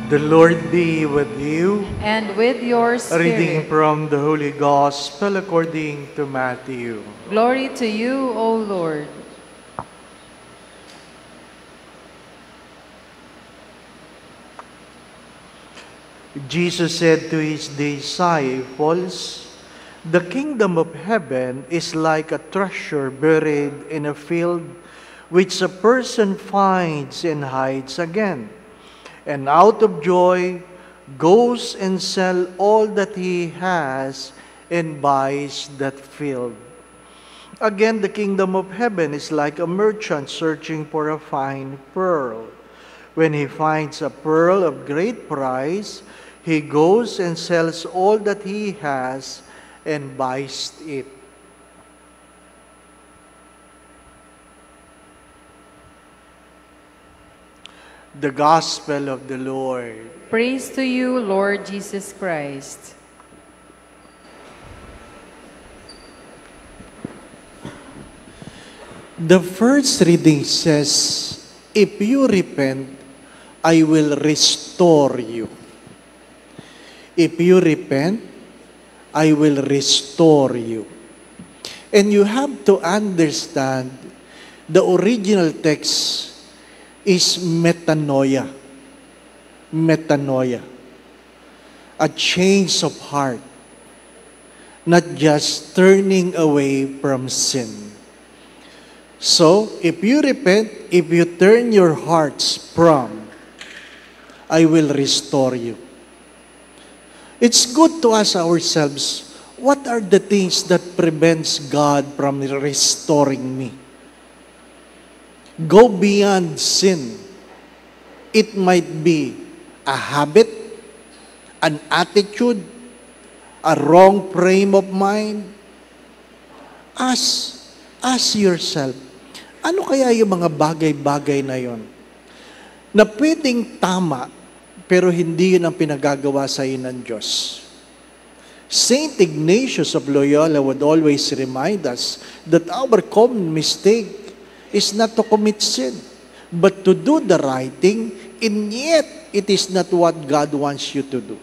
The Lord be with you. And with your A reading spirit. from the Holy Gospel according to Matthew. Glory to you, O Lord. Jesus said to his disciples, "The kingdom of heaven is like a treasure buried in a field which a person finds and hides again, and out of joy goes and sells all that he has and buys that field. Again, the kingdom of heaven is like a merchant searching for a fine pearl. When he finds a pearl of great price, he goes and sells all that he has and buys it." The Gospel of the Lord. Praise to you, Lord Jesus Christ. The first reading says, "If you repent, I will restore you." If you repent, I will restore you. And you have to understand, the original text is metanoia. Metanoia. A change of heart. Not just turning away from sin. So, if you repent, if you turn your hearts from, I will restore you. It's good to ask ourselves, what are the things that prevents God from restoring me? Go beyond sin. It might be a habit, an attitude, a wrong frame of mind. Ask yourself, ano kaya yung mga bagay-bagay na yon na pwedeng tama, pero hindi yun ang pinagagawa sa iyo ng Diyos? Saint Ignatius of Loyola would always remind us that our common mistake is not to commit sin, but to do the right thing, and yet it is not what God wants you to do.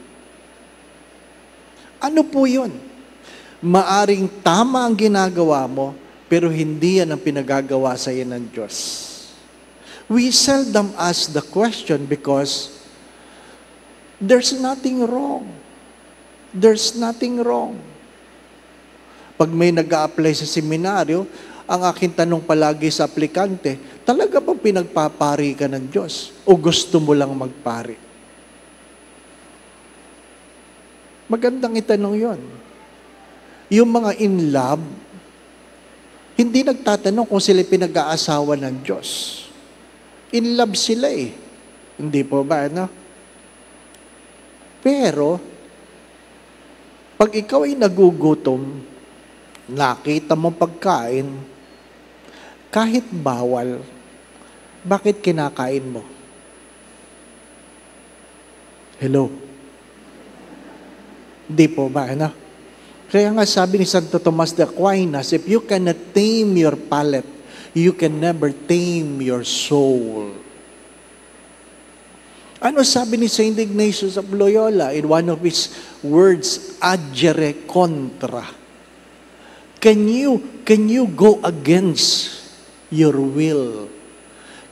Ano po yun? Maaring tama ang ginagawa mo, pero hindi yan ang pinagagawa sa iyo ng Diyos. We seldom ask the question because there's nothing wrong. There's nothing wrong. Pag may nag-a-apply sa seminaryo, ang aking tanong palagi sa aplikante, talaga bang pinagpapari ka ng Diyos? O gusto mo lang magpari? Magandang itanong yon. Yung mga in love, hindi nagtatanong kung sila pinag-aasawa ng Diyos. In love sila eh. Hindi po ba, ano? Pero, pag ikaw ay nagugutom, nakita mong pagkain, kahit bawal, bakit kinakain mo? Hello? Di po ba, ano? Kaya nga sabi ni Santo Tomas de Aquinas, if you cannot tame your palate, you can never tame your soul. Ano sabi ni Saint Ignatius of Loyola in one of his words, agere contra? Can you go against your will?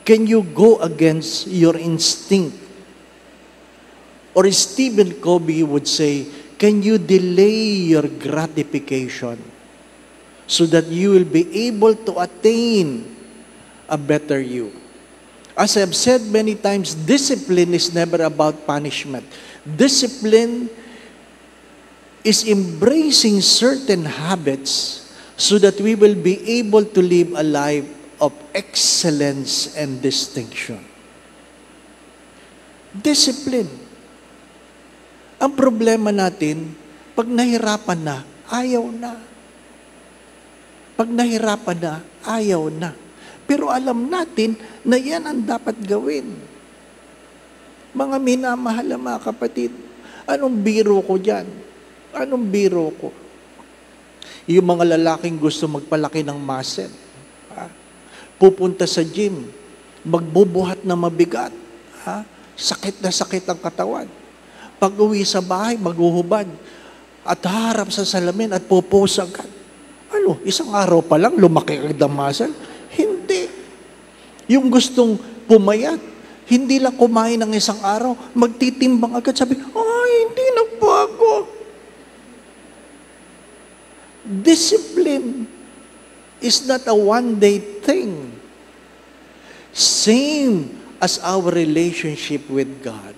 Can you go against your instinct? Or Stephen Covey would say, can you delay your gratification so that you will be able to attain a better you? As I've said many times, discipline is never about punishment. Discipline is embracing certain habits so that we will be able to live a life of excellence and distinction. Discipline. Ang problema natin, pag nahirapan na, ayaw na. Pag nahirapan na, ayaw na. Pero alam natin na yan ang dapat gawin. Mga minamahal na mga kapatid, anong biro ko dyan? Anong biro ko? Yung mga lalaking gusto magpalaki ng muscle, pupunta sa gym, magbubuhat na mabigat, Sakit na sakit ang katawan. Pag uwi sa bahay, maghuhubad. At harap sa salamin at pupos agad. Ano, isang araw pa lang, lumaki ang damasan? Hindi. Yung gustong pumayat, hindi lang kumain ng isang araw, magtitimbang agad, sabi, ay, hindi nagbago. Discipline is not a one-day thing. Same as our relationship with God.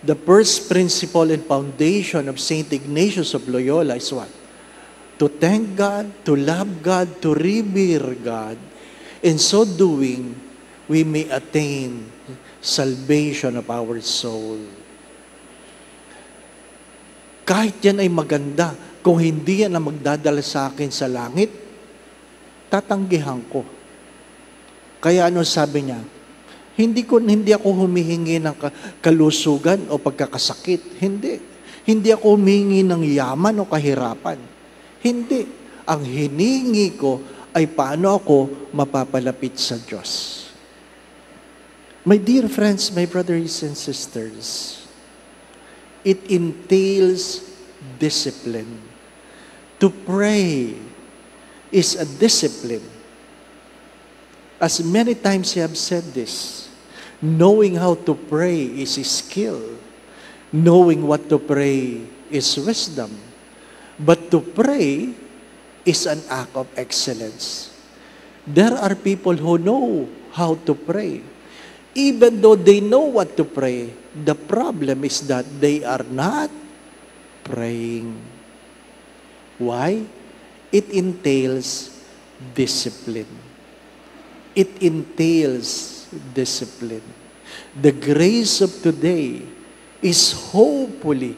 The first principle and foundation of St. Ignatius of Loyola is what? To thank God, to love God, to revere God. In so doing, we may attain salvation of our soul. Kahit yan ay maganda, kung hindi yan ang magdadala sa akin sa langit, tatanggihan ko. Kaya ano sabi niya? Hindi ako humihingi ng kalusugan o pagkakasakit. Hindi. Hindi ako humihingi ng yaman o kahirapan. Hindi. Ang hiningi ko ay paano ako mapapalapit sa Diyos. My dear friends, my brothers and sisters, it entails discipline. To pray is a discipline. As many times I have said this, knowing how to pray is a skill. Knowing what to pray is wisdom. But to pray is an act of excellence. There are people who know how to pray. Even though they know what to pray, the problem is that they are not praying. Why? It entails discipline. It entails discipline. The grace of today is hopefully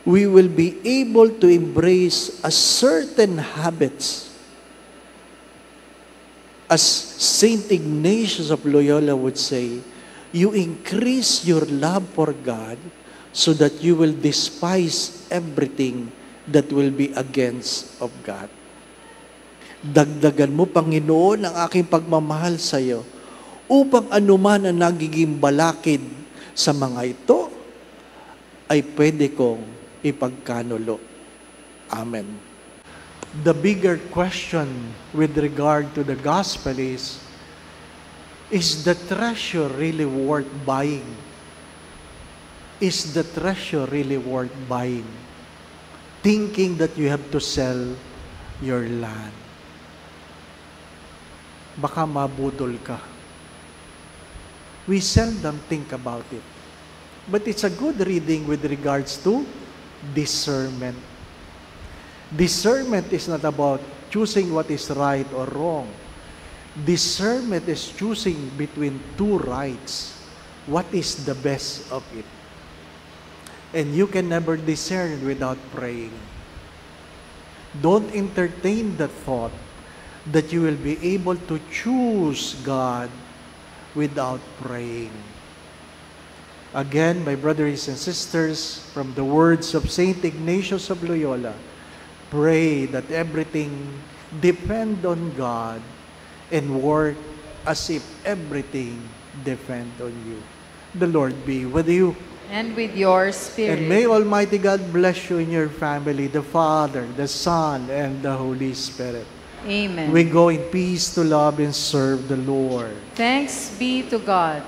we will be able to embrace a certain habits. As St. Ignatius of Loyola would say, you increase your love for God so that you will despise everything that will be against of God. Dagdagan mo, Panginoon, ang aking pagmamahal sa iyo upang anuman ang nagiging balakid sa mga ito ay pwede kong ipagkanulo. Amen. The bigger question with regard to the gospel is the treasure really worth buying? Is the treasure really worth buying? Thinking that you have to sell your land. Baka mabudol ka. We seldom think about it. But it's a good reading with regards to discernment. Discernment is not about choosing what is right or wrong. Discernment is choosing between two rights. What is the best of it? And you can never discern without praying. Don't entertain the thought that you will be able to choose God without praying. Again, my brothers and sisters, from the words of St. Ignatius of Loyola, pray that everything depend on God and work as if everything depend on you. The Lord be with you. And with your spirit. And may Almighty God bless you and your family, the Father, the Son, and the Holy Spirit. Amen. We go in peace to love and serve the Lord. Thanks be to God.